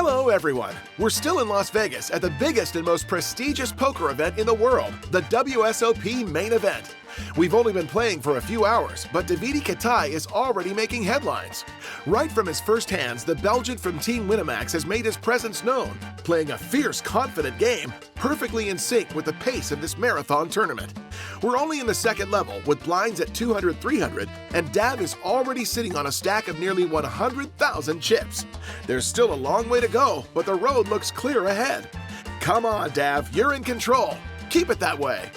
Hello, everyone. We're still in Las Vegas at the biggest and most prestigious poker event in the world, the WSOP main event. We've only been playing for a few hours, but Davide Katai is already making headlines. Right from his first hands, the Belgian from Team Winamax has made his presence known, playing a fierce, confident game, perfectly in sync with the pace of this marathon tournament. We're only in the second level, with blinds at 200, 300, and Dav is already sitting on a stack of nearly 100,000 chips. There's still a long way to go, but the road looks clear ahead. Come on, Dav, you're in control. Keep it that way.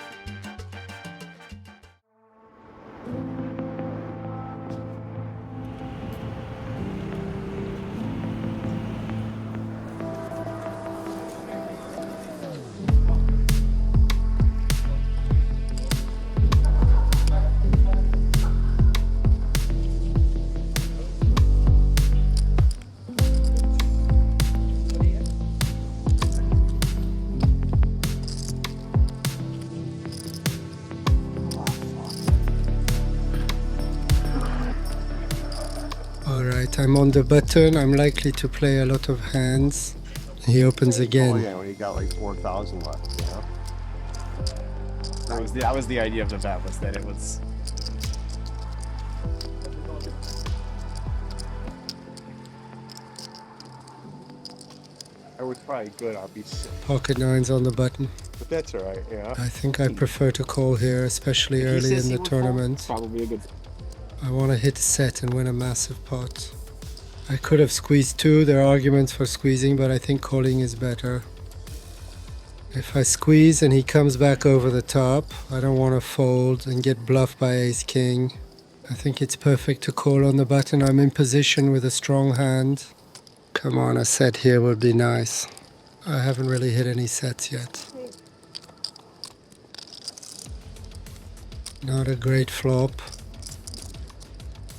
Alright, I'm on the button. I'm likely to play a lot of hands. He opens again. Oh yeah, when he got like 4,000 left, you know? That was the idea of the bet, was that it was... I was probably good, I'll be sick. Pocket nines on the button. But that's alright, yeah. I think I prefer to call here, especially early in the tournament. Probably a good... I want to hit set and win a massive pot. I could have squeezed two. There are arguments for squeezing, but I think calling is better. If I squeeze and he comes back over the top, I don't want to fold and get bluffed by ace-king. I think it's perfect to call on the button. I'm in position with a strong hand. Come on, a set here would be nice. I haven't really hit any sets yet. Not a great flop.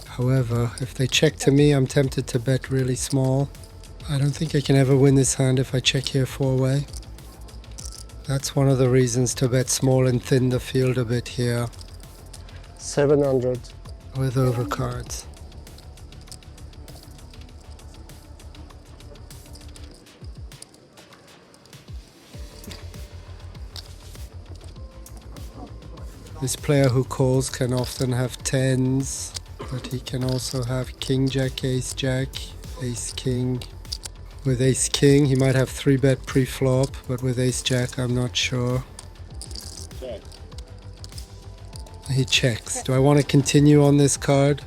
However, if they check to me, I'm tempted to bet really small. I don't think I can ever win this hand if I check here four-way. That's one of the reasons to bet small and thin the field a bit here. 700. With overcards. This player who calls can often have tens, but he can also have king, jack, ace, jack, ace, king. With ace, king, he might have 3-bet pre-flop, but with ace, jack, I'm not sure. He checks. Do I want to continue on this card?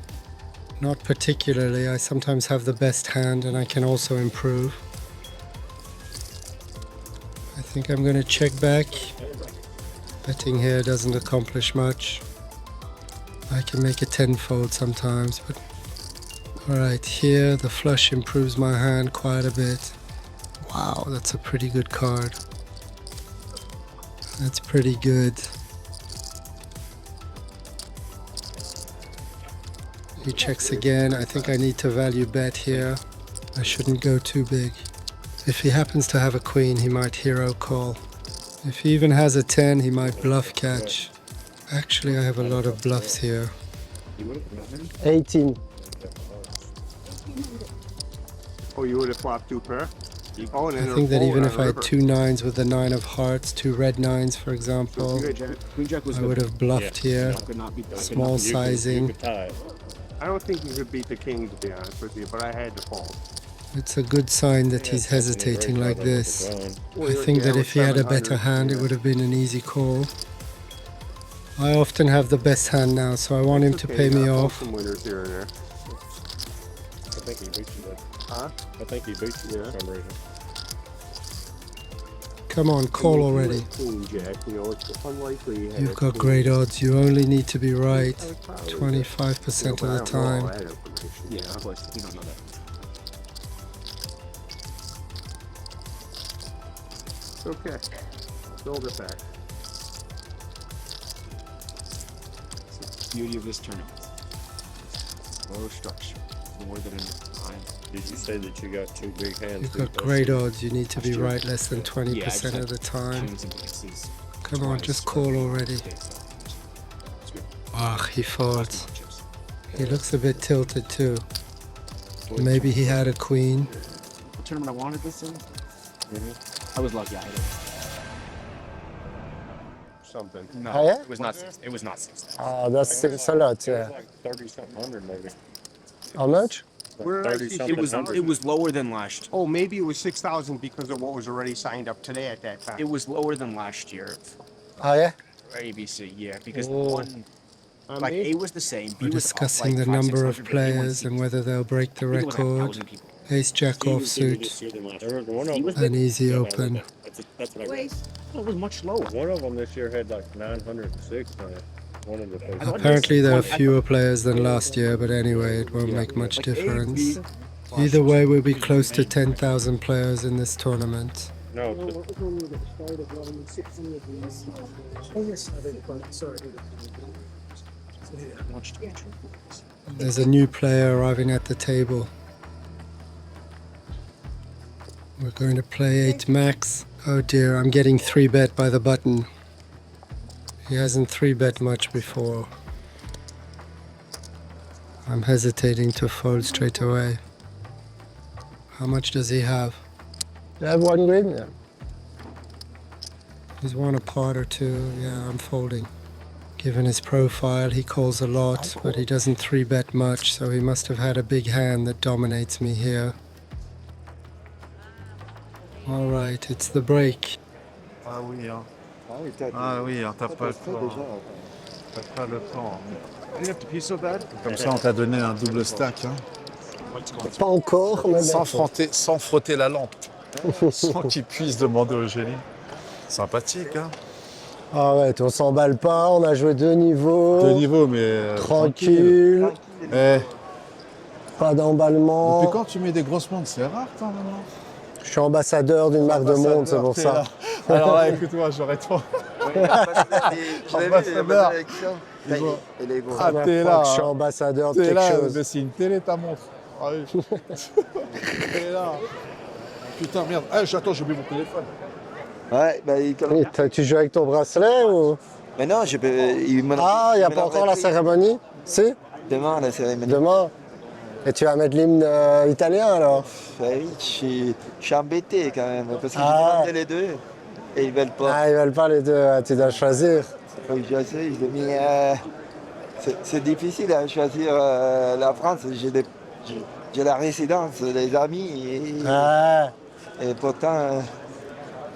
Not particularly. I sometimes have the best hand and I can also improve. I think I'm going to check back. Betting here doesn't accomplish much. I can make a tenfold sometimes, but... Alright, here the flush improves my hand quite a bit. Wow, that's a pretty good card. That's pretty good. He checks again. I think I need to value bet here. I shouldn't go too big. If he happens to have a queen, he might hero call. If he even has a 10, he might bluff catch. Actually, I have a lot of bluffs here. 18. Oh, you would have flopped two pair? Oh, and I then think that even on if the I had river. 2 9s with the 9 of hearts, 2 red 9s for example, Queen Jack was I good. would have bluffed here. Could not be done. Small sizing. I don't think you could beat the king, to be honest with you, but I had to fold. It's a good sign that he's hesitating like this. Well, I think yeah, that if he had a better 700, hand, it yeah. would have been an easy call. I often have the best hand now, so I want him to Okay, pay me I'll off. some winners here and there. I think he beat you, bud. Huh? I think he beat you Yeah. for some reason. Come on, call already. Queen jack, you know, it's unlikely. you had You've a got queen. great odds. You only need to be right I would probably- 25% Yeah, of but the I don't know all time. that information. Yeah, of course, you don't know that. It's okay. Build it back. It's the beauty of this tournament. Low structure, more than enough time. Did you say that you got two big hands? You've too, got Dusty? great odds. You need to be That's true. right less than 20% Yeah, of the time. Kings and aces. Come on, just call already. It's good. Ah, he folds. Lots of chips. He looks a bit tilted too. Maybe he had a queen. tournament I wanted this in. I was lucky. I had it. Something. No, Oh, yeah? it was not. It was not 6,000. Oh, that seems a lot, yeah. Like 30 something hundred maybe. How much? Where did I 30 see something. It was lower than last. Oh, maybe it was 6,000 because of what was already signed up today at that time. It was lower than last year Oh, yeah? for ABC. Yeah, because Oh. one like A was the same. B We're was up, discussing like, the 500, number of 600, but A1 players and whether they'll break the I think it was like record. 1,000 people. Ace Jack offsuit, There was one of them. an easy open. That's what I got. It was much lower. One of them this year had like 906 on it. One of the places. Apparently there are fewer players than last year, but anyway, it won't make much difference. Either way, we'll be close to 10,000 players in this tournament. No, There's a new player arriving at the table. We're going to play 8 max. Oh dear, I'm getting 3-bet by the button. He hasn't 3-bet much before. I'm hesitating to fold straight away. How much does he have? You have one green? Yeah. He's won a pot or two. Yeah, I'm folding. Given his profile, he calls a lot, but he doesn't 3-bet much, so he must have had a big hand that dominates me here. All right, it's the break. Ah oui, hein. Ah oui, hein, t'as pas le temps. T'as pas le temps. I didn't have to pee so bad. Comme ça, on t'a donné un double stack. Hein. Pas encore, mais Sans frotter la lampe. Sans qu'il puisse demander au génie. Sympathique, hein. Arrête, on s'emballe pas, on a joué 2 niveaux. 2 niveaux, mais Tranquille, Eh, pas d'emballement. depuis quand tu mets des grosses montres, c'est rare, toi, maintenant. Je suis ambassadeur d'une marque de montre, c'est pour T'es ça. là. Alors là, écoute-moi, j'aurais trop. Ambassadeur. Ah, t'es là. Je suis ambassadeur de T'es quelque là, chose. mais c'est une télé ta montre. Ah oui. T'es là. Putain, merde. Ah, attends, j'ai oublié mon téléphone. Ouais, bah, Tu joues avec ton bracelet ou... mais non, il me Ah, il n'y a me pas encore la pris cérémonie? Si? Demain, la cérémonie. Demain? Et tu vas mettre l'hymne italien alors? Ouais, oui, je suis embêté quand même, parce que Ah. j'ai demandé les deux et ils veulent pas. Ah, ils veulent pas les deux, tu dois choisir. Faut que je choisisse, j'ai mis, c'est difficile à choisir la France. J'ai la résidence, les amis, Ouais, et pourtant,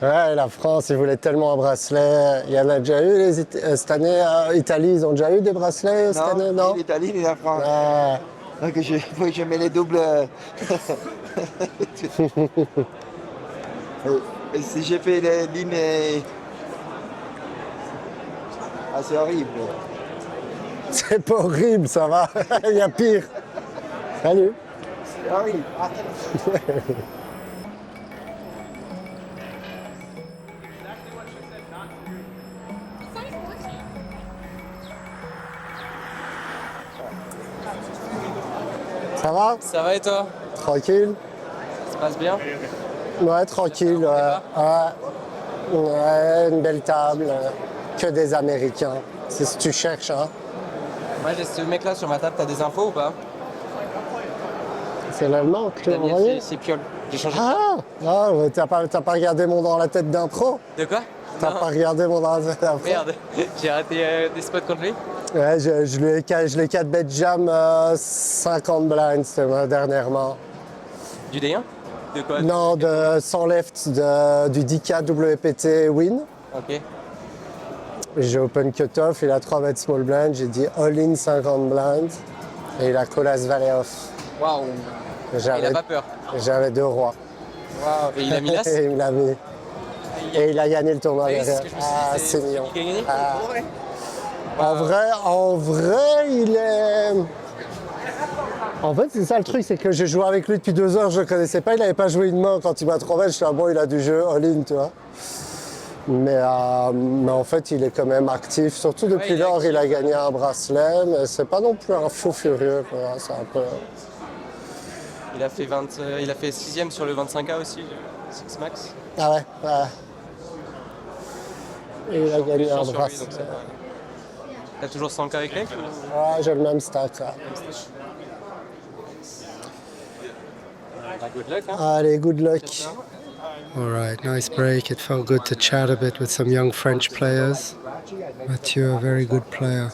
ouais, la France, ils voulaient tellement un bracelet. Il y en a déjà eu cette année, Italie, ils ont déjà eu des bracelets cette année, non? ni l'Italie ni la France. Ouais. Donc faut que je mets les doubles. Et si j'ai fait les lignes, ah, c'est horrible. C'est pas horrible, ça va. Il y a pire. Salut. C'est horrible. Ça va? Ça va et toi? Tranquille? Ça se passe bien? Ouais, tranquille. Ouais, une belle table. Que des Américains. C'est ce que tu cherches, hein. Moi j'ai ce mec là sur ma table, t'as des infos ou pas? C'est l'allemand que tu as Daniel, envoyé? c'est Piol. J'ai changé. Ah, ouais, t'as pas regardé mon dans la tête d'impro? De quoi? T'as Non. pas regardé mon dans la tête d'impro? Merde, j'ai raté des spots contre lui. Ouais, je l'ai 4 bet jam 50 blinds dernièrement. Du D1? De quoi? Non, sans left du 10K WPT win. Ok. J'ai open cutoff, il a 3 bets small blind, j'ai dit all in 50 blinds et il a call as valet off. Waouh. Il a pas peur. J'avais 2 rois. Waouh. Et il a mis l'as? Et il me l'a mis. Et il a gagné le tournoi Ah oui, derrière. c'est ce que je me suis dit, Ah, c'est c'est mignon. qui a gagné? Ah. Ouais. En vrai, il est. En fait, c'est ça le truc, c'est que j'ai joué avec lui depuis 2 heures, je le connaissais pas, il n'avait pas joué une main quand il m'a trouvé, je suis bon, il a du jeu all-in, tu vois. Mais en fait, il est quand même actif, surtout depuis il est lors, il a gagné un bracelet, mais c'est pas non plus un fou furieux, quoi. C'est un peu. Il a fait 6ème sur le 25K aussi, le 6 max. Ah ouais, ouais. Et il a gagné un Chance sur lui, bracelet. donc ça va. T'as toujours 100K avec lui? Ouais, j'ai le même stack, là. good luck. Hein? Allez, good luck. All right, nice break. It felt good to chat a bit with some young French players. Mathieu, a very good player.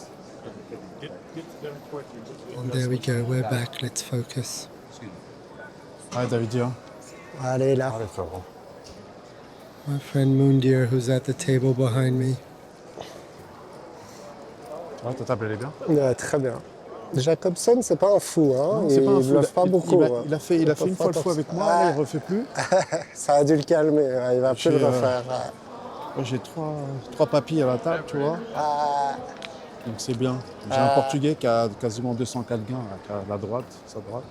And there we go, we're back. Let's focus. Ouais, David. Allez, là. Allez, frérot. My friend Moundir, who's at the table behind me. Ouais, ta table, elle est bien. Ouais, très bien. Jacobson, c'est pas un fou, hein. Non, c'est pas un fou. bluffe pas beaucoup. Il a fait une fois le fou avec moi, là, il refait plus. Ça a dû le calmer, hein, il va plus le refaire. Moi, j'ai trois papilles à la table, tu vois. Donc c'est bien. J'ai un Portugais qui a quasiment 204 gains, là, qui a la droite, sa droite.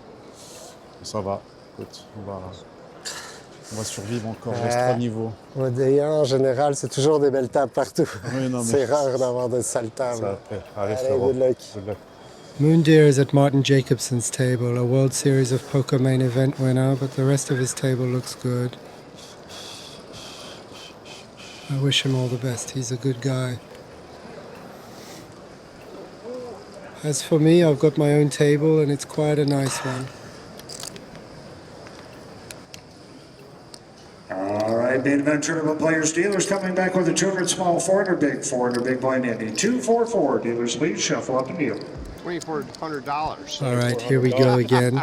Et ça va. Écoute, on va survivre encore, il reste 3 niveaux. Au D1, en général, c'est toujours des belles tables partout. Oui, non, mais C'est rare d'avoir de sales tables. ça après. Allez, Allez, frérot. good luck. Good luck. Moundir is at Martin Jacobson's table, a World Series of Poker main event winner, but the rest of his table looks good. I wish him all the best. He's a good guy. As for me, I've got my own table and it's quite a nice one. All right, main event tournament players, dealers coming back with a 200 small, 400 big, 400 big blind ending. 244. Dealers, please shuffle up and deal. $2,400. All right, here we go again.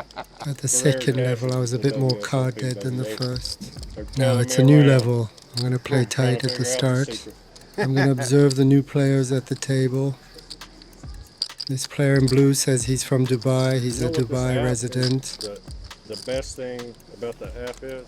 At the second level, I was a bit more card dead than the first. Now it's a new level. I'm going to play tight at the start. I'm going to observe the new players at the table. This player in blue says he's from Dubai. He's a Dubai resident. The best thing about the app is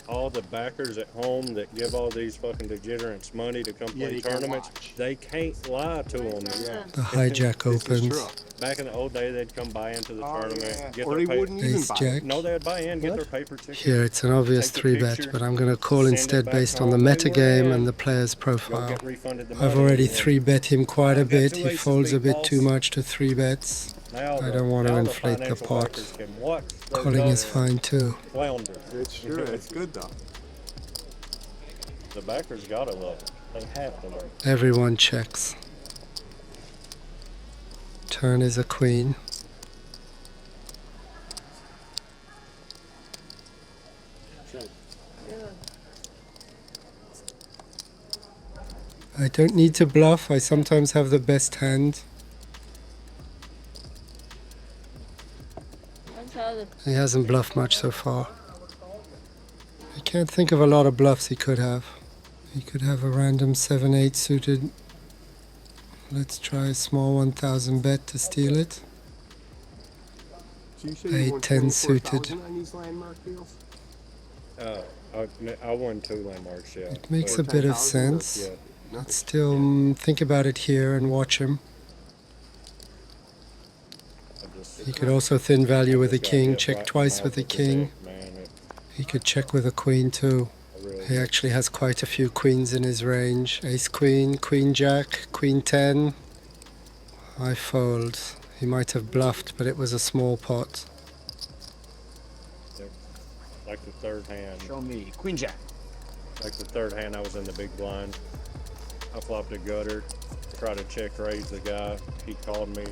all the backers at home that give all these fucking degenerates money to come play tournaments, they can't lie to them. The hijack opens. Back in the old day, they'd come buy into the tournament, get Or their he paper. wouldn't even Ace buy jack. No, they'd buy in, get their paper ticket. Here it's an obvious Take the 3-bet, picture, but I'm going to call send it instead back based on the home. meta They were game in. and the player's You'll profile. get refunded the I've money. already 3-bet him quite a I've got bit. two He aces folds a big bit too balls. much to 3-bets. Now I don't want to now inflate the financial pot. backers can watch their Calling is dollars fine too. flounder. It's true. It's good though. The backers gotta love it. They have to love it. Everyone checks. Turn is a queen. I don't need to bluff. I sometimes have the best hand. He hasn't bluffed much so far. I can't think of a lot of bluffs he could have. He could have a random 7-8 suited. Let's try a small 1,000 bet to steal it. So you say you won 8-10 suited. 24,000 on these landmark deals? I won 2 landmarks, yeah. It makes But- a bit of 10,000 or- sense. Yeah. Let's still think about it here and watch him. I just- He could also thin value with a Gotta king, get check right twice mouth with a of the king. deck, man. He could check with a queen too. I really He actually has quite a few queens in his range. Ace queen, queen jack, queen 10. I fold. He might have bluffed, but it was a small pot. like the third hand. Show me. Queen Jack. Like the third hand, I was in the big blind. I flopped a gutter, tried to check raise the guy. He called me.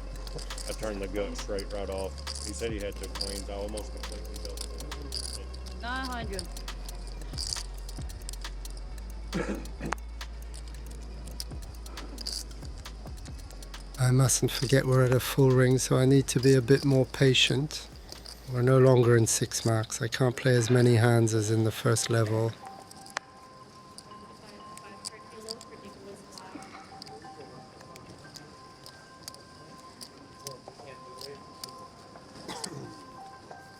I turned the gut straight right off. He said he had 2 queens. I almost completely built it. 900. I mustn't forget we're at a full ring, so I need to be a bit more patient. We're no longer in 6 marks. I can't play as many hands as in the first level.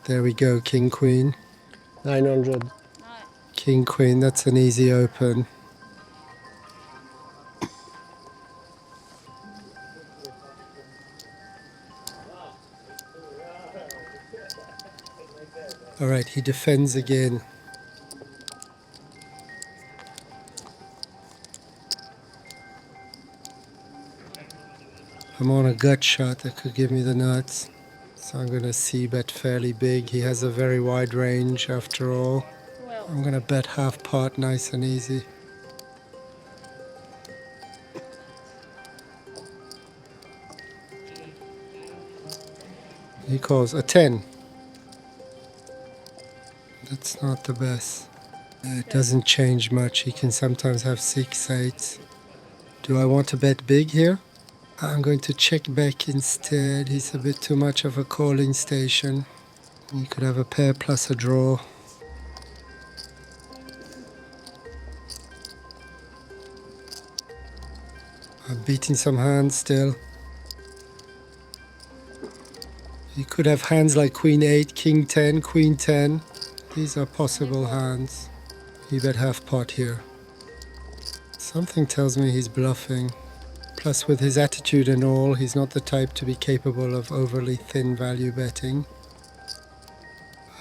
There we go, king, queen. 900. King, queen, that's an easy open. All right, he defends again. I'm on a gut shot that could give me the nuts. So I'm going to c-bet fairly big. He has a very wide range after all. I'm going to bet half pot, nice and easy. He calls a 10. That's not the best. It doesn't change much. He can sometimes have 6, 8. Do I want to bet big here? I'm going to check back instead. He's a bit too much of a calling station. He could have a pair plus a draw. I'm beating some hands still. He could have hands like Queen 8, King 10, Queen 10. These are possible hands. He bet half pot here. Something tells me he's bluffing. Plus with his attitude and all, he's not the type to be capable of overly thin value betting.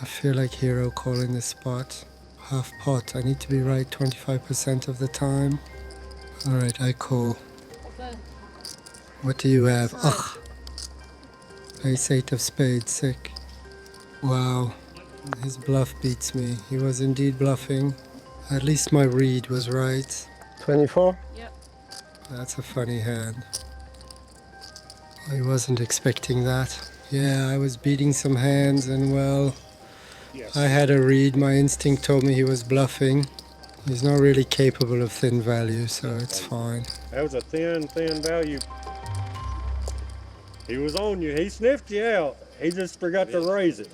I feel like hero calling this spot. Half pot, I need to be right 25% of the time. Alright, I call. What do you have? Ugh! Ace 8 of spades, sick. Wow, his bluff beats me. He was indeed bluffing. At least my read was right. 24? Yep. That's a funny hand. I wasn't expecting that. Yeah, I was beating some hands and well, I had a read. My instinct told me he was bluffing. He's not really capable of thin value, so it's fine. That was a thin value. He was on you. He sniffed you out. He just forgot to raise it.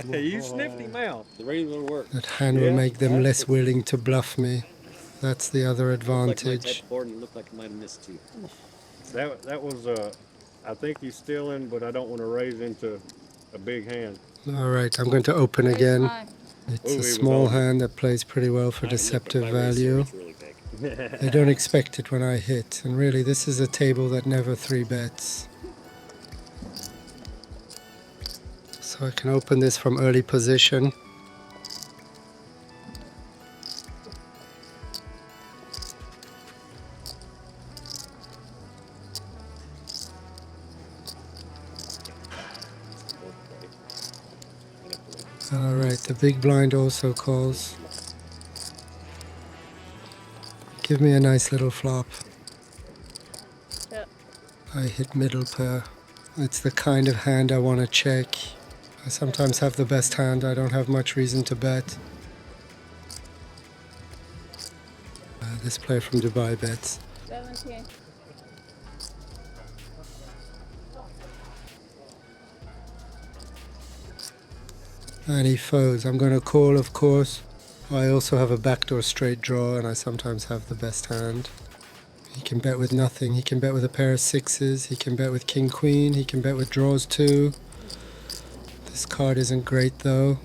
You sniffed him out. The rating will work. That hand will make them less willing to bluff me. That's the other advantage. Board and looked like it might have missed too. That was I think he's stealing, but I don't want to raise into a big hand. Alright, I'm going to open again. It's Ooh, a he small was on. hand that plays pretty well for deceptive value. They don't expect it when I hit, and really this is a table that never 3-bets. So I can open this from early position. Alright, the big blind also calls. Give me a nice little flop. Yep. I hit middle pair. It's the kind of hand I want to check. I sometimes have the best hand, I don't have much reason to bet. This player from Dubai bets. 17. And he folds. I'm going to call, of course. I also have a backdoor straight draw, and I sometimes have the best hand. He can bet with nothing. He can bet with a pair of 6s. He can bet with king queen. He can bet with draws too. This card isn't great though.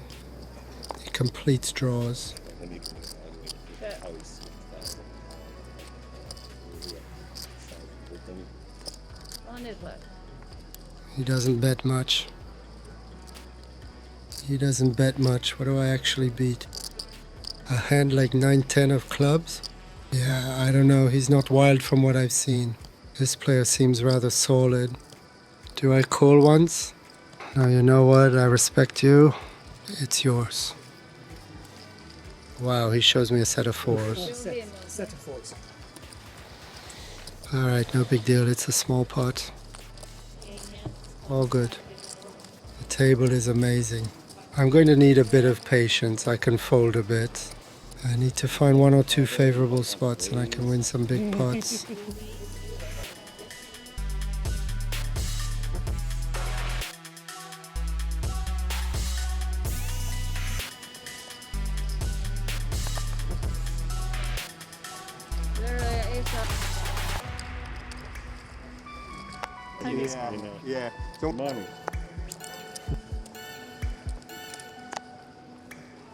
It completes draws. On his left. He doesn't bet much. He doesn't bet much. What do I actually beat? A hand like 9-10 of clubs? Yeah, I don't know. He's not wild from what I've seen. This player seems rather solid. Do I call once? Now you know what? I respect you. It's yours. Wow, he shows me a set of 4s. Set of fours. Alright, no big deal. It's a small pot. All good. The table is amazing. I'm going to need a bit of patience. I can fold a bit. I need to find 1 or 2 favorable spots and I can win some big pots. Yeah. So Money.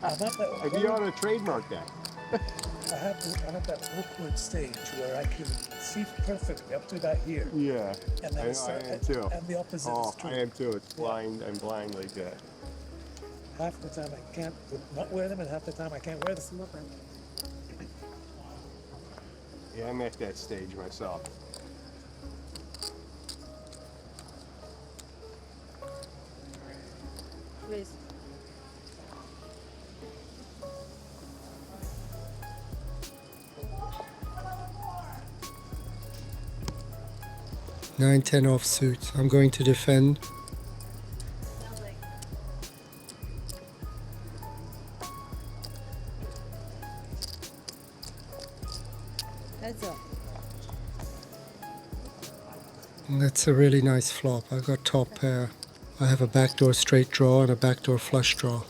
Have you ought to trademark that? I have that Oakwood stage where I can see perfectly up to that here. Yeah. And then I am too. And the opposite Oh, is true. I am too. It's blind. I'm blind like that. Half the time I can't not wear them, and half the time I can't wear the slipper. Yeah, I'm at that stage myself. Please. Nine, 10 offsuit. I'm going to defend. That's all. That's a really nice flop. I got top pair. I have a backdoor straight draw and a backdoor flush draw.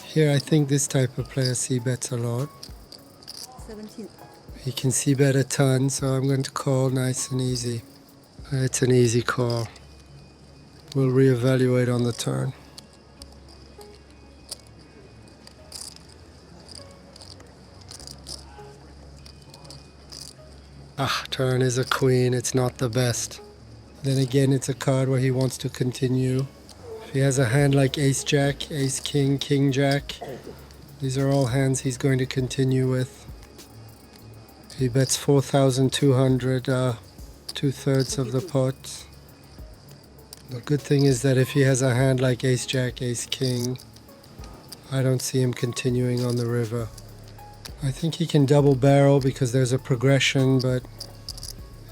Here I think this type of player c-bets a lot. 17. He can c-bet a ton, so I'm going to call nice and easy. It's an easy call. We'll reevaluate on the turn. Turn is a queen, it's not the best. Then again, it's a card where he wants to continue. If he has a hand like ace-jack, ace-king, king-jack, these are all hands he's going to continue with. He bets 4,200, 2/3 of the pot. The good thing is that if he has a hand like ace-jack, ace-king, I don't see him continuing on the river. I think he can double barrel because there's a progression, but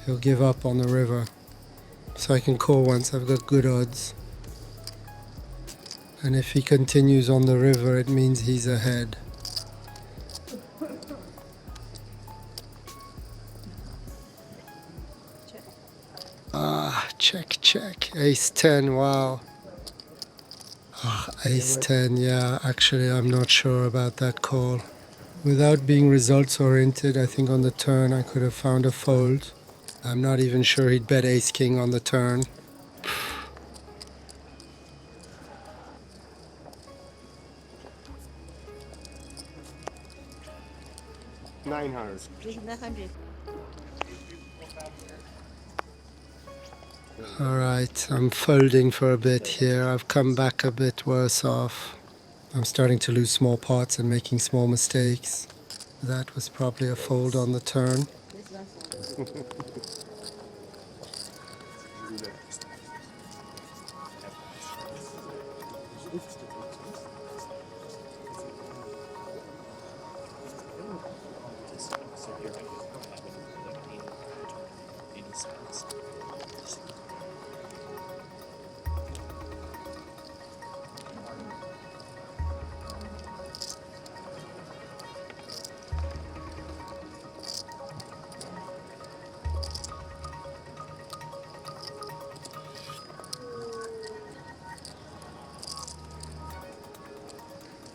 he'll give up on the river. So I can call once, I've got good odds. And if he continues on the river, it means he's ahead. Check, check. Ace 10, wow. Ace 10, yeah, actually I'm not sure about that call. Without being results oriented, I think on the turn I could have found a fold. I'm not even sure he'd bet ace-king on the turn. 900. 900. Alright, I'm folding for a bit here. I've come back a bit worse off. I'm starting to lose small pots and making small mistakes. That was probably a fold on the turn.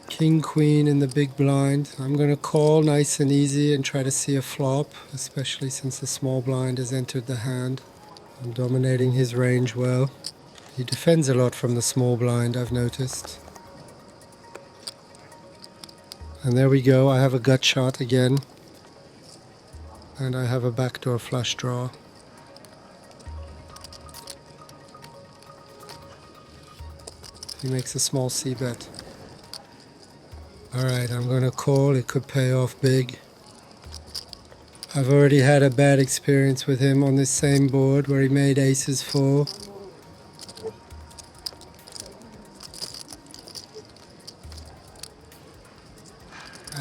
King, queen in the big blind. I'm going to call nice and easy and try to see a flop, especially since the small blind has entered the hand. I'm dominating his range well. He defends a lot from the small blind, I've noticed. And there we go, I have a gut shot again. And I have a backdoor flush draw. He makes a small c-bet. Alright, I'm going to call. It could pay off big. I've already had a bad experience with him on this same board where he made aces fall.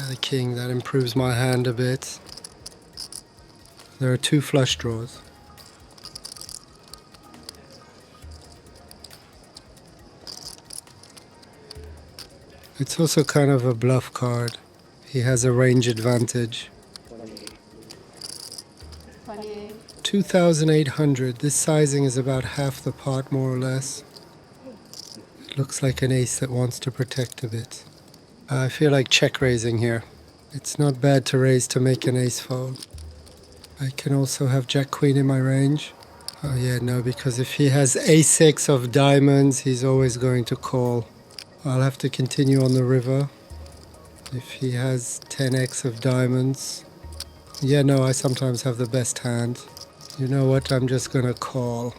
The king, that improves my hand a bit. There are two flush draws. It's also kind of a bluff card. He has a range advantage. 2,800. This sizing is about half the pot, more or less. It looks like an ace that wants to protect a bit. I feel like check raising here. It's not bad to raise to make an ace fold. I can also have jack queen in my range. Oh yeah, no, because if he has ace-6 of diamonds, he's always going to call. I'll have to continue on the river. If he has 10x of diamonds. Yeah, no, I sometimes have the best hand. You know what, I'm just gonna call.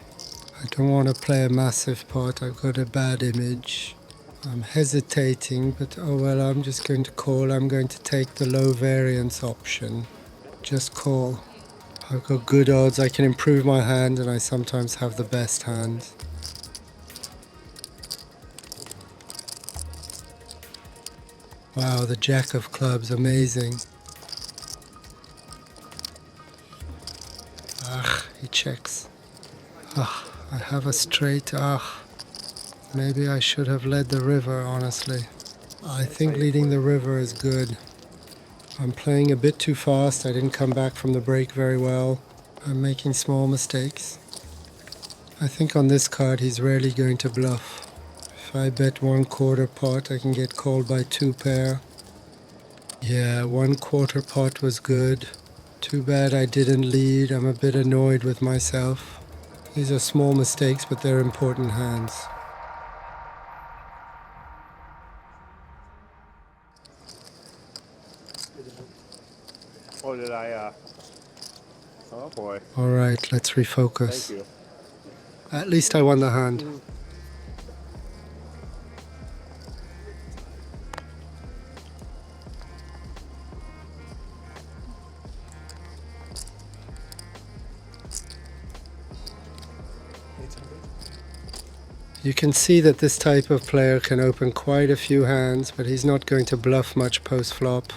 I don't want to play a massive pot, I've got a bad image. I'm hesitating, but oh well, I'm just going to call. I'm going to take the low variance option. Just call. I've got good odds, I can improve my hand, and I sometimes have the best hand. Wow, the jack of clubs, amazing. He checks. I have a straight. Maybe I should have led the river, honestly. I think leading the river is good. I'm playing a bit too fast. I didn't come back from the break very well. I'm making small mistakes. I think on this card he's rarely going to bluff. If I bet 1/4 pot, I can get called by 2 pair. Yeah, 1/4 pot was good. Too bad I didn't lead. I'm a bit annoyed with myself. These are small mistakes, but they're important hands. Oh, did I, oh boy. All right, let's refocus. Thank you. At least I won the hand. You can see that this type of player can open quite a few hands, but he's not going to bluff much post-flop.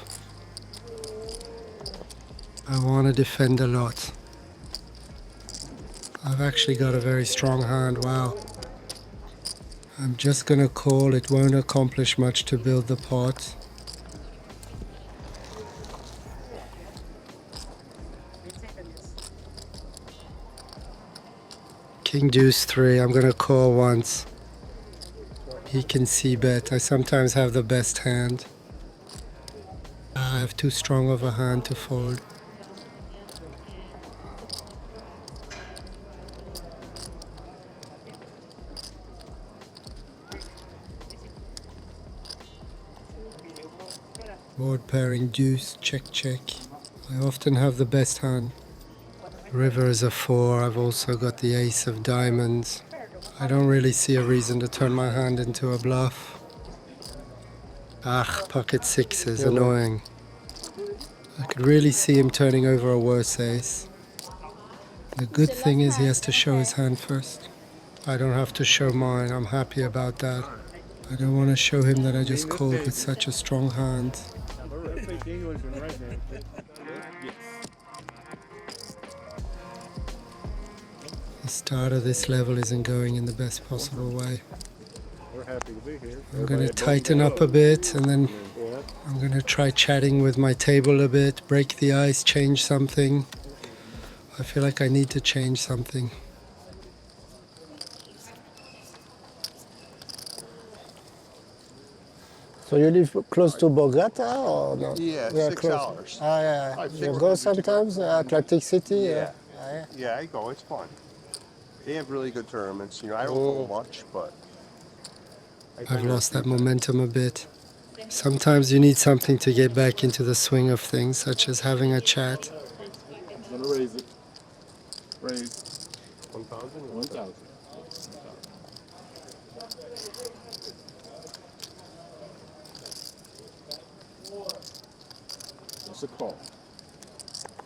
I want to defend a lot. I've actually got a very strong hand, wow. I'm just gonna call, it won't accomplish much to build the pot. King deuce 3, I'm gonna call once. He can see bet. I sometimes have the best hand. I have too strong of a hand to fold. Board pairing deuce, check, check. I often have the best hand. River is a 4, I've also got the ace of diamonds. I don't really see a reason to turn my hand into a bluff. Ah, pocket 6 is annoying. I could really see him turning over a worse ace. The good thing is he has to show his hand first. I don't have to show mine, I'm happy about that. I don't want to show him that I just called with such a strong hand. The start of this level isn't going in the best possible way. We're happy to be here. I'm going to tighten up a bit and then I'm going to try chatting with my table a bit, break the ice, change something. I feel like I need to change something. So you live close to Bogota or not? Yeah, 6 close. hours. Ah, yeah. 5, You 6 go hours. sometimes, Atlantic City? Yeah. Ah, yeah. Yeah, I go. It's fun. They have really good tournaments. You know, I don't go much, but I've lost that momentum a bit. Sometimes you need something to get back into the swing of things, such as having a chat. I'm gonna raise it. Raise. 1,000. 1,000. What's the call?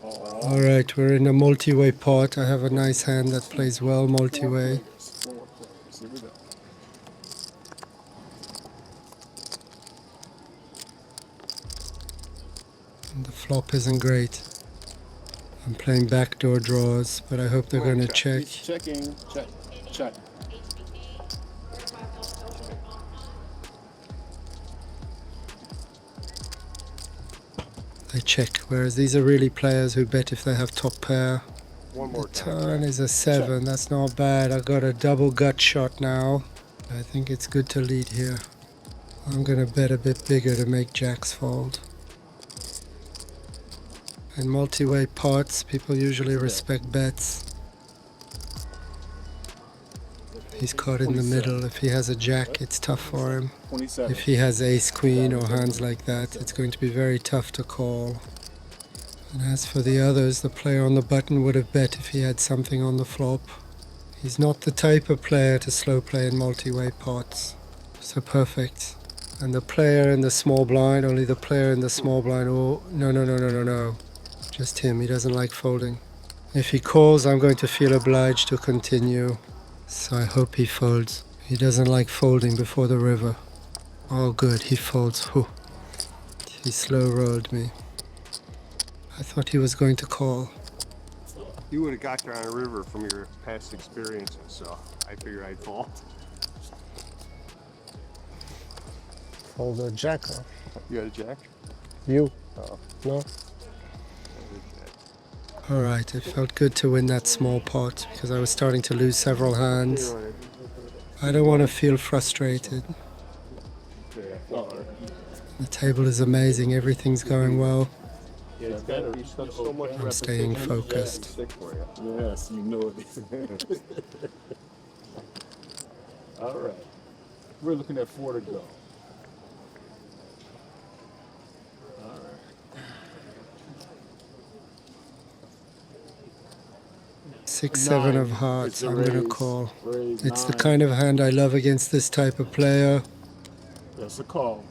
All right, we're in a multi-way pot. I have a nice hand that plays well multi-way. 4 players. Here we go. And the flop isn't great. I'm playing backdoor draws, but I hope they're going to check. He's checking. Check. Check. They check, whereas these are really players who bet if they have top pair. One more The time. turn is a 7, that's not bad. I got a double gut shot now. I think it's good to lead here. I'm going to bet a bit bigger to make jacks fold. In multi-way pots, people usually respect bets. He's caught in the middle. If he has a jack, it's tough for him. 27. If he has ace queen or hands like that, it's going to be very tough to call. And as for the others, the player on the button would have bet if he had something on the flop. He's not the type of player to slow play in multi-way pots. So perfect. And the player in the small blind, only the player in the small blind, oh, no. Just him, he doesn't like folding. If he calls, I'm going to feel obliged to continue. So I hope he folds. He doesn't like folding before the river. Oh good, he folds. Whew. He slow rolled me. I thought he was going to call. You would have got there on a river from your past experiences, so I figured I'd fall. Fold a jack, huh? You got a jack? You. No? Alright, it felt good to win that small pot because I was starting to lose several hands. I don't want to feel frustrated. The table is amazing, everything's going well. I'm staying focused. Yes, you know it. All right. We're looking at 4 to go. All right. 6-7 of hearts, I'm gonna call. Raise It's the 9. kind of hand I love against this type of player. That's a call.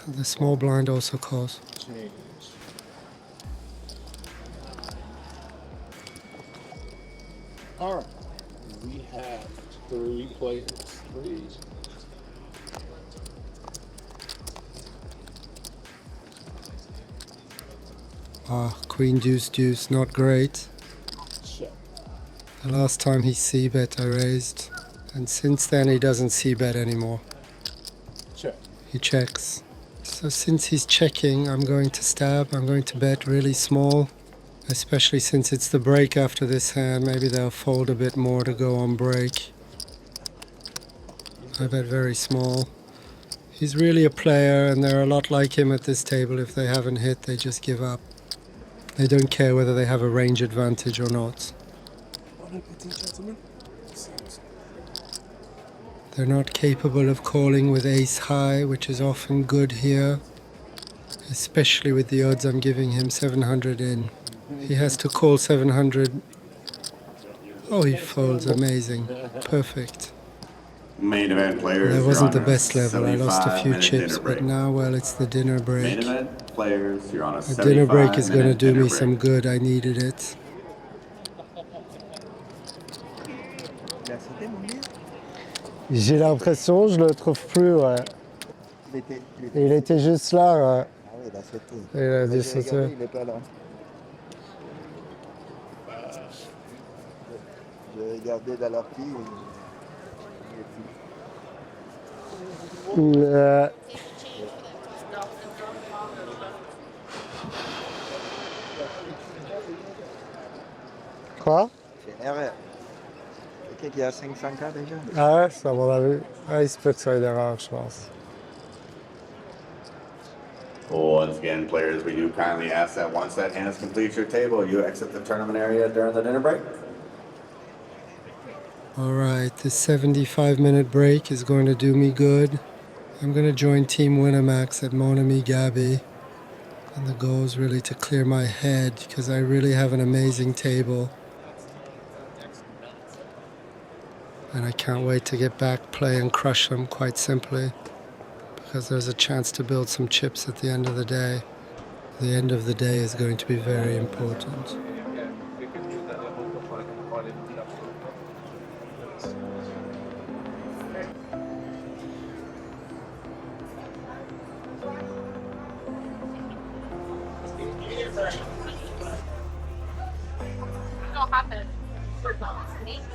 The small blind also calls. Change. All right. We have 3 players. 3. Queen deuce deuce, not great. Check. The last time he c-bet I raised, and since then he doesn't c-bet anymore. Check. He checks. So since he's checking, I'm going to stab. I'm going to bet really small, especially since it's the break after this hand. Maybe they'll fold a bit more to go on break. I bet very small. He's really a player, and there are a lot like him at this table. If they haven't hit, they just give up. They don't care whether they have a range advantage or not. They're not capable of calling with ace high, which is often good here, especially with the odds I'm giving him 700 in. He has to call 700. Oh, he folds, amazing, perfect. Main event players. That wasn't the you're on a best level. I lost a few 75-minute chips, dinner break. but now, well, it's the dinner Main break. event players, you're on a The dinner break is going to 75-minute do dinner me break. some good. I needed it. J'ai l'impression, je le trouve plus, ouais. Il était juste là, ouais. Ah oui, il a sauté. Il a dû J'ai sauter. regardé, il n'est pas là. J'ai regardé dans l'ortie. Quoi? C'est une erreur. Quelqu'un qui a 500K déjà? Ah ouais, c'est à mon avis. Ah, il se peut que ce soit une erreur, je pense. Once again, players, we do kindly ask that once that hand completes your table, you exit the tournament area during the dinner break. Alright, this 75-minute break is going to do me good. I'm going to join Team Winamax at Mon Ami Gabi. And the goal is really to clear my head because I really have an amazing table. And I can't wait to get back, play and crush them quite simply. Because there's a chance to build some chips at the end of the day. The end of the day is going to be very important.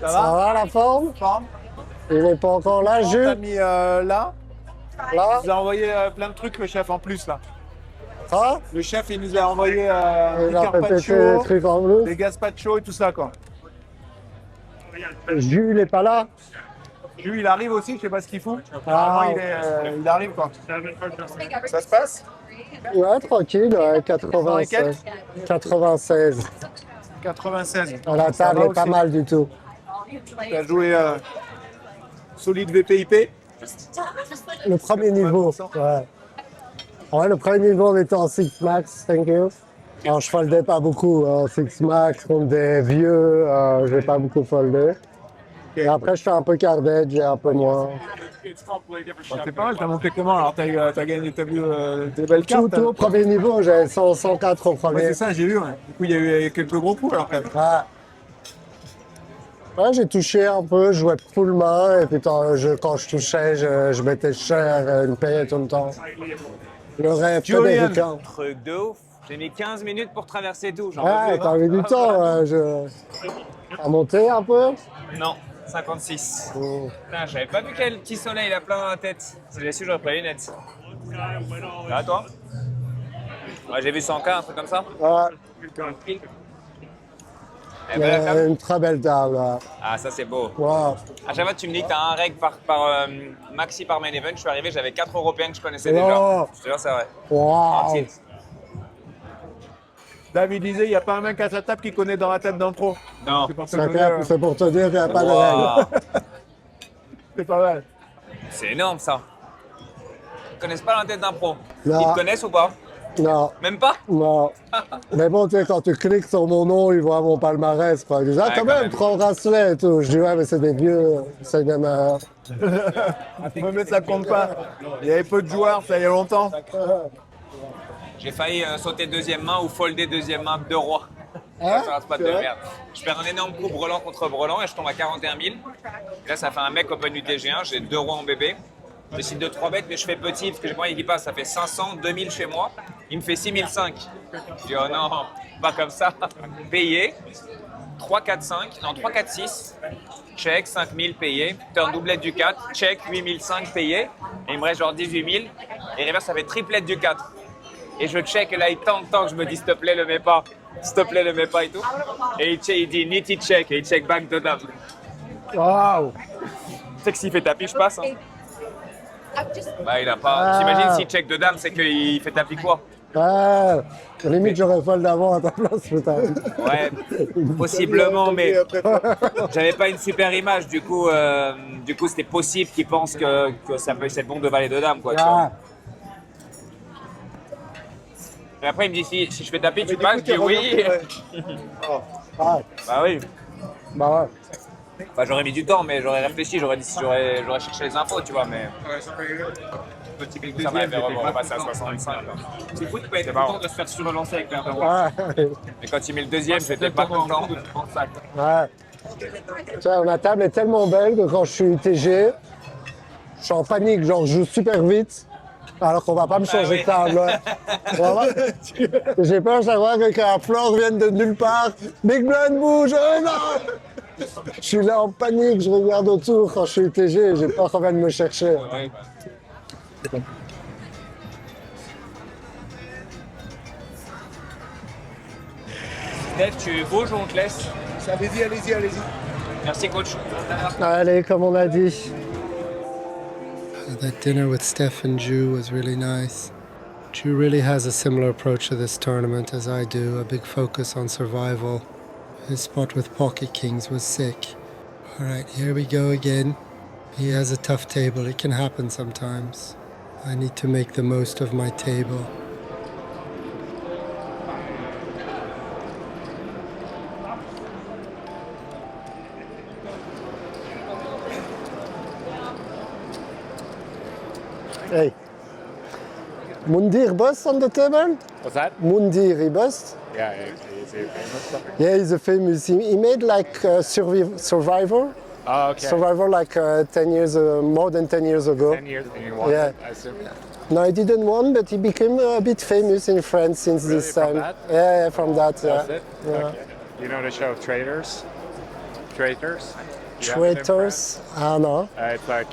Ça va la forme? Il n'est pas encore là, On t'a Jules? mis là. Là? Il nous a envoyé plein de trucs, le chef, en plus, là. Ah? Le chef, il nous a envoyé Il des a fait péter les carpaccio, trucs en bleu. des gazpacho et tout ça, quoi. Jules n'est pas là? Lui, il arrive aussi, je sais pas ce qu'il fout. Ah. Normalement, il arrive, quoi. Ça se passe? Ouais, tranquille, ouais, 96. 96. 96. À la Ça table va est pas aussi. mal du tout. Tu as joué solide VPIP. Le premier niveau, ouais. Ouais, le premier niveau, on était en 6 max, thank you. Alors, je foldais pas beaucoup en 6 max contre des vieux, j'ai pas beaucoup foldé. Et après, je fais un peu cardette, j'ai un peu moins. C'est pas mal, t'as monté comment? Alors, t'as gagné, t'as vu des belles cartes? Tout au premier niveau, j'avais 104 au Ouais, premier. c'est ça, j'ai vu. Ouais. Du coup, il y a eu quelques gros coups, alors, quand même. Ouais, j'ai touché un peu, je jouais full main, et puis quand je touchais, je mettais cher, une paye tout le temps. Le rêve américain. Truc de ouf. J'ai mis 15 minutes pour traverser tout. Ouais, t'as eu du temps, à monter un peu? Non. 56. Oh. Putain, j'avais pas vu quel petit soleil il a plein dans la tête. Si j'avais su, j'aurais pris les lunettes. Là, toi? Ouais, j'ai vu 100K, un truc comme ça. Ouais. Eh ben, la Il y a table. une très belle table. Là. Ah, ça c'est beau. Wow. À chaque fois, tu me dis que t'as un règle par maxi par main event. Je suis arrivé, j'avais 4 Européens que je connaissais Oh. déjà. Je te jure, c'est vrai. Wow. Dave, il disait, il n'y a pas un mec à sa table qui connaît dans la tête d'un pro. Non. C'est pour C'est te dire, c'est pour te dire qu'il n'y a pas de Wow. règle. c'est pas mal. C'est énorme ça. Ils connaissent pas la tête d'un pro. Non. Ils te connaissent ou pas? Non. Même pas? Non. Mais bon, tu sais, quand tu cliques sur mon nom, ils voient mon palmarès. Quoi. Ils disent, ah, Ouais, quand même, 3 bracelets et tout. Je dis, ouais, mais c'est des vieux. C'est des gamins. Ouais, mais ça compte pas. Il y avait peu de joueurs, ça y a longtemps. J'ai failli sauter deuxième main ou folder deuxième main de roi. Hein? Ça reste pas de merde. Je perds un énorme coup Brelan contre Brelan et je tombe à 41 000. Et là, ça fait un mec Open UTG1. J'ai 2 rois en bébé. Je décide de 3 bêtes, mais je fais petit parce que j'ai pas envie qu'il passe. Ça fait 500, 2000 chez moi. Il me fait 6005. Je dis, oh non, pas comme ça. Payé. 3, 4, 5. Non, 3, 4, 6. Check, 5000 payé. Turn doublette du 4. Check, 8005 payé. Et il me reste genre 18 000. Et reverse, ça fait triplette du 4. Et je check, et là, il tente tant que je me dis, s'il te plaît, le mets pas. S'il te plaît, le mets pas et tout. Et il dit, nitty check. Et il check back de dame. Waouh. Tu sais que s'il fait tapis, je passe. Hein. Bah, il a pas. T'imagines s'il check de dame, c'est qu'il fait tapis quoi? Ouais. Limite, j'aurais folle d'avant à ta place, putain. Ouais, possiblement, mais j'avais pas une super image. Du coup, c'était possible qu'il pense que ça peut être bon de valet de dame, quoi. Tu vois. Et après, il me dit si je fais taper, tu passes. Je dis oui. Ah. Bah oui. Bah ouais. Bah, j'aurais mis du temps, mais j'aurais réfléchi, j'aurais cherché les infos, tu vois, mais. Ça m'avait fait repasser à 65. C'est fou de pas être content de se faire surrelancer avec perte de roi. Ouais. Mais quand il met le deuxième, j'étais pas content. Ouais. Tu vois, ma table est tellement belle que quand je suis UTG, je suis en panique, genre je joue super vite, alors qu'on va pas me changer de table. Ouais. Vraiment. J'ai peur chaque fois qu'un flore vienne de nulle part. Big Blind bouge, oh non! Je suis là en panique, je regarde autour quand je suis UTG, j'ai peur qu'on vienne me chercher. Ouais. Steph, tu bouges ou on te laisse? Allez-y, allez-y, allez-y. Merci coach. Allez, comme on a dit. That dinner with Steph and Ju was really nice. Ju really has a similar approach to this tournament as I do, a big focus on survival. His spot with Pocket Kings was sick. Alright, here we go again. He has a tough table, it can happen sometimes. I need to make the most of my table. Hey. Mundir bust on the table? What's that? Mundir, he bust? Yeah, is he famous? Yeah, he's a famous. He made like Survivor. Oh, okay. Survivor like 10 years, more than 10 years ago. 10 years and you won Yeah. it, I assume. No, he didn't win, but he became a bit famous in France since Really, this from time. that? Yeah, from that. That's Yeah. it? Yeah. Okay. You know the show Traitors? Traitors? You haven't seen Traitors? Ah no. It's like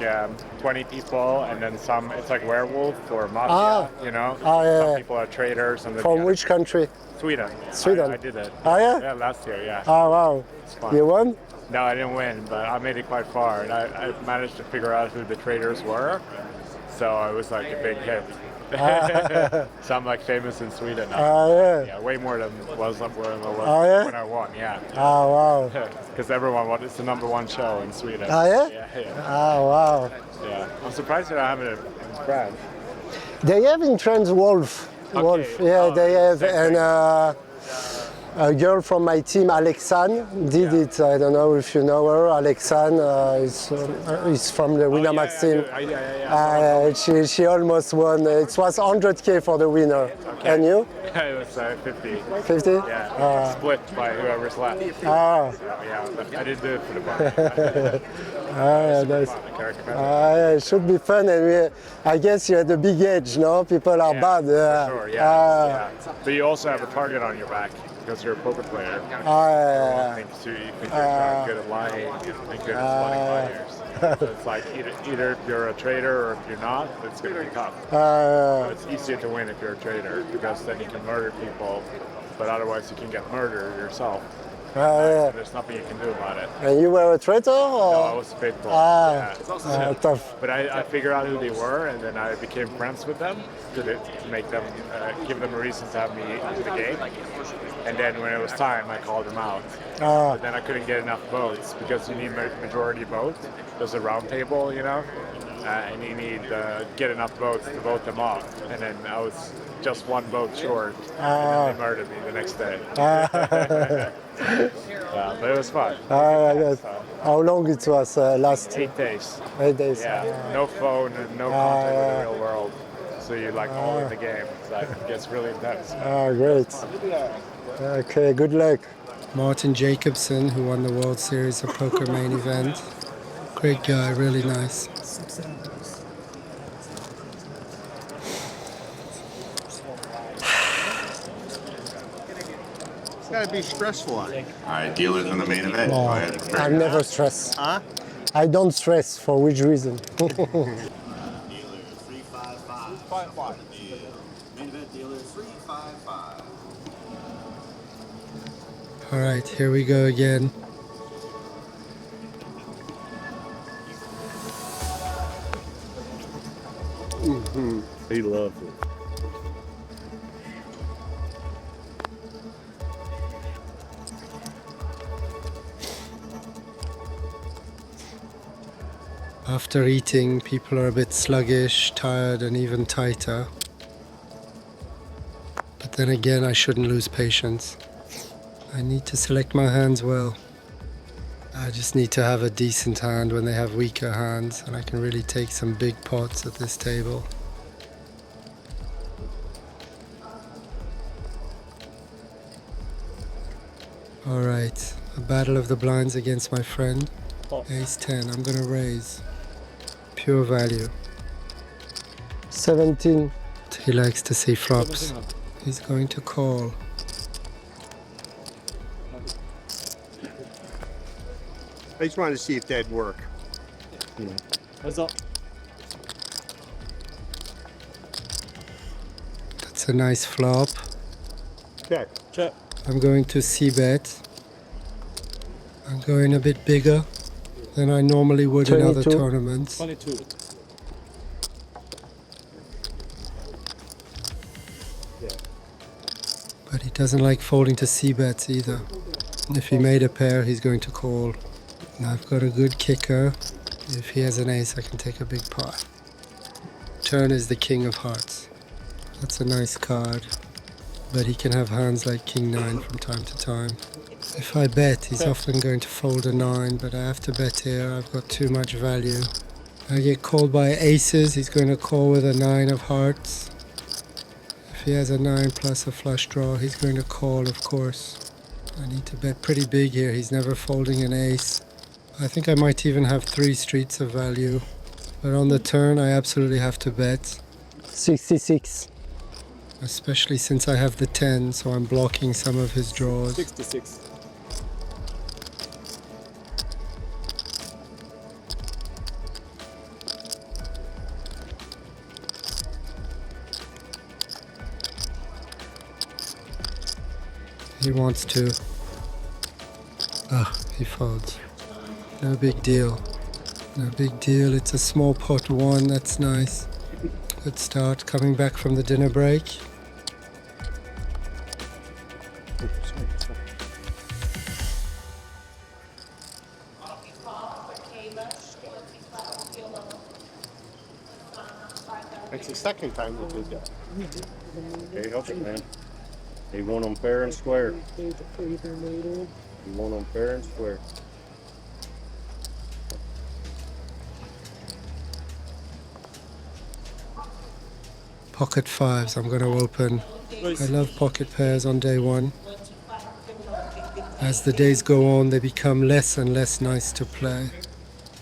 20 people and then some, it's like werewolf or mafia, Ah. you know? Ah, yeah. Some people are traitors. And then From the which country? Sweden. Sweden. I did it. Ah, yeah? Yeah, last year, yeah. Ah wow. It's fun. You won? No, I didn't win, but I made it quite far. And I managed to figure out who the traitors were. So it was like a big hit. So I'm like famous in Sweden now. Ah yeah. Yeah, way more than was Oh, yeah? when I won, yeah. Ah wow. Because everyone wanted, it's the #1 show in Sweden. Ah yeah? Yeah. Ah wow. Yeah. I'm surprised they don't have it in France. They have in France Wolf. Okay. Wolf. Yeah, Oh, they have, same and a girl from my team, Alexandre, did it. I don't know if you know her. Alexandre is from the Winamax team. She almost won. It was 100K for the winner. Okay. And you? It was 50. 50? Yeah. Split by whoever's left. Ah. So, yeah, I didn't do it for the fun. Ah, nice. Yeah, it should be fun, and I guess you're at the big age, no? People are bad. For sure, yeah. But you also have a target on your back. because you're a poker player. Ah, You think you're not good at lying and good at spotting liars. So it's like either if you're a trader or if you're not, it's going to be tough. It's easier to win if you're a trader because then you can murder people, but otherwise you can get murdered yourself. There's nothing you can do about it. And you were a traitor? Or? No, I was faithful. Tough. But I figured out who they were, and then I became friends with them to make them, give them a reason to have me into the game. And then when it was time, I called them out. But then I couldn't get enough votes because you need majority vote. There's a round table, you know, and you need get enough votes to vote them off. And then I was just one vote short, and then they murdered me the next day. But it was fun. How long it was last? 8 days. 8 days. Yeah, no phone and no contact with the real world. So you're like all in the game. It's like, it gets really intense. Great. Okay, good luck. Martin Jacobson, who won the World Series of Poker main event. Great guy, really nice. It's got to be stressful on it. All right, dealers in the main event. Go ahead. I never stress. Huh? I don't stress. For which reason? All right, here we go again. He loves it. After eating, people are a bit sluggish, tired, and even tighter. But then again, I shouldn't lose patience. I need to select my hands well. I just need to have a decent hand when they have weaker hands, and I can really take some big pots at this table. Alright, a battle of the blinds against my friend. Ace 10, I'm gonna raise. Pure value. 17. He likes to see flops. He's going to call. I just wanted to see if that'd work. What's up? That's a nice flop. Check. Check. I'm going to c-bet. I'm going a bit bigger than I normally would in other 22. tournaments. 22. But he doesn't like folding to c-bets either. If he made a pair, he's going to call. And I've got a good kicker. If he has an ace, I can take a big pot. Turn is the king of hearts. That's a nice card. But he can have hands like king 9 from time to time. If I bet, he's often going to fold a 9, but I have to bet here. I've got too much value. I get called by aces. He's going to call with a 9 of hearts. If he has a 9 plus a flush draw, he's going to call, of course. I need to bet pretty big here. He's never folding an ace. I think I might even have 3 streets of value. But on the turn, I absolutely have to bet. 66. Especially since I have the 10, so I'm blocking some of his draws. 66. He wants to. Ah, he folds. No big deal. No big deal. It's a small pot 1. That's nice. Good start. Coming back from the dinner break. It's the second time we did that. Okay, help it, man. You want them fair and square. You want them fair and square. Pocket 5s I'm going to open. I love pocket pairs on day 1. As the days go on, they become less and less nice to play.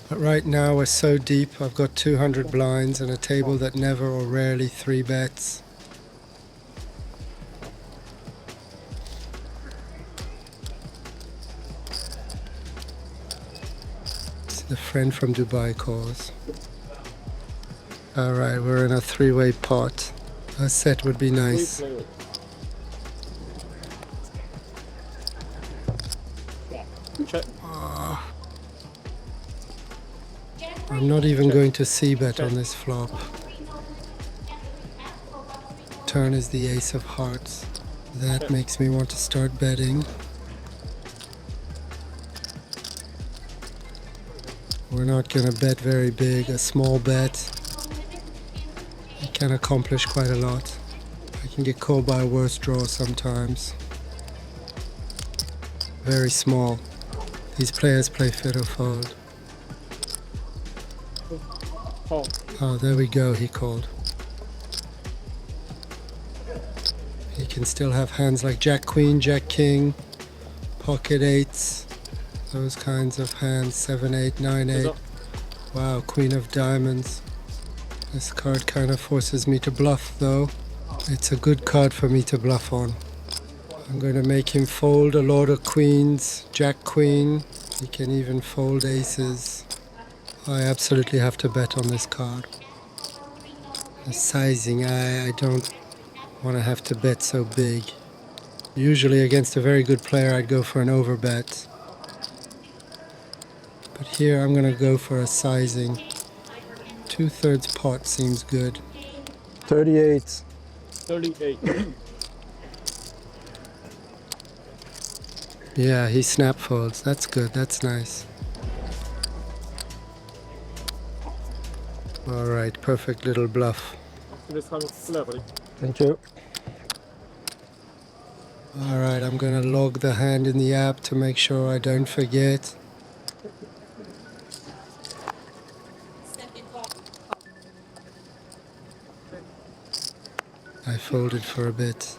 But right now we're so deep, I've got 200 blinds and a table that never or rarely 3 bets. The friend from Dubai calls. Alright, we're in a 3-way pot. A set would be nice. I'm not even going to c-bet on this flop. Turn is the ace of hearts. That makes me want to start betting. We're not gonna bet very big, a small bet. It can accomplish quite a lot. I can get called by a worse draw sometimes. Very small. These players play fit or fold. Oh, there we go, he called. He can still have hands like Jack Queen, Jack King, pocket eights, those kinds of hands, 7-8, 9-8. Wow, Queen of Diamonds. This card kind of forces me to bluff though. It's a good card for me to bluff on. I'm going to make him fold a lot of queens, Jack Queen. He can even fold aces. I absolutely have to bet on this card. The sizing, I don't want to have to bet so big. Usually against a very good player I'd go for an overbet. But here I'm going to go for a sizing. 2/3 pot seems good. 38. 38. Yeah, he snap folds. That's good. That's nice. All right, perfect little bluff. Thank you. All right, I'm gonna log the hand in the app to make sure I don't forget. I folded for a bit.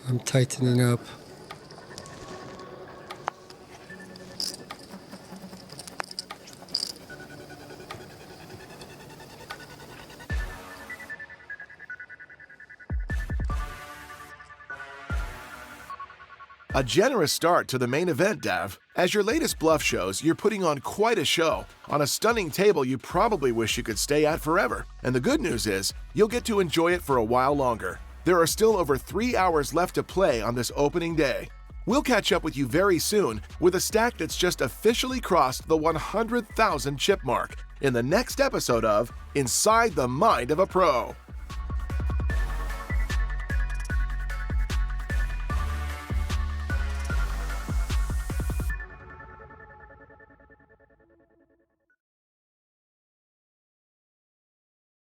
I'm tightening up. A generous start to the main event, Dav. As your latest bluff shows, you're putting on quite a show on a stunning table you probably wish you could stay at forever. And the good news is, you'll get to enjoy it for a while longer. There are still over 3 hours left to play on this opening day. We'll catch up with you very soon with a stack that's just officially crossed the 100,000 chip mark in the next episode of Inside the Mind of a Pro.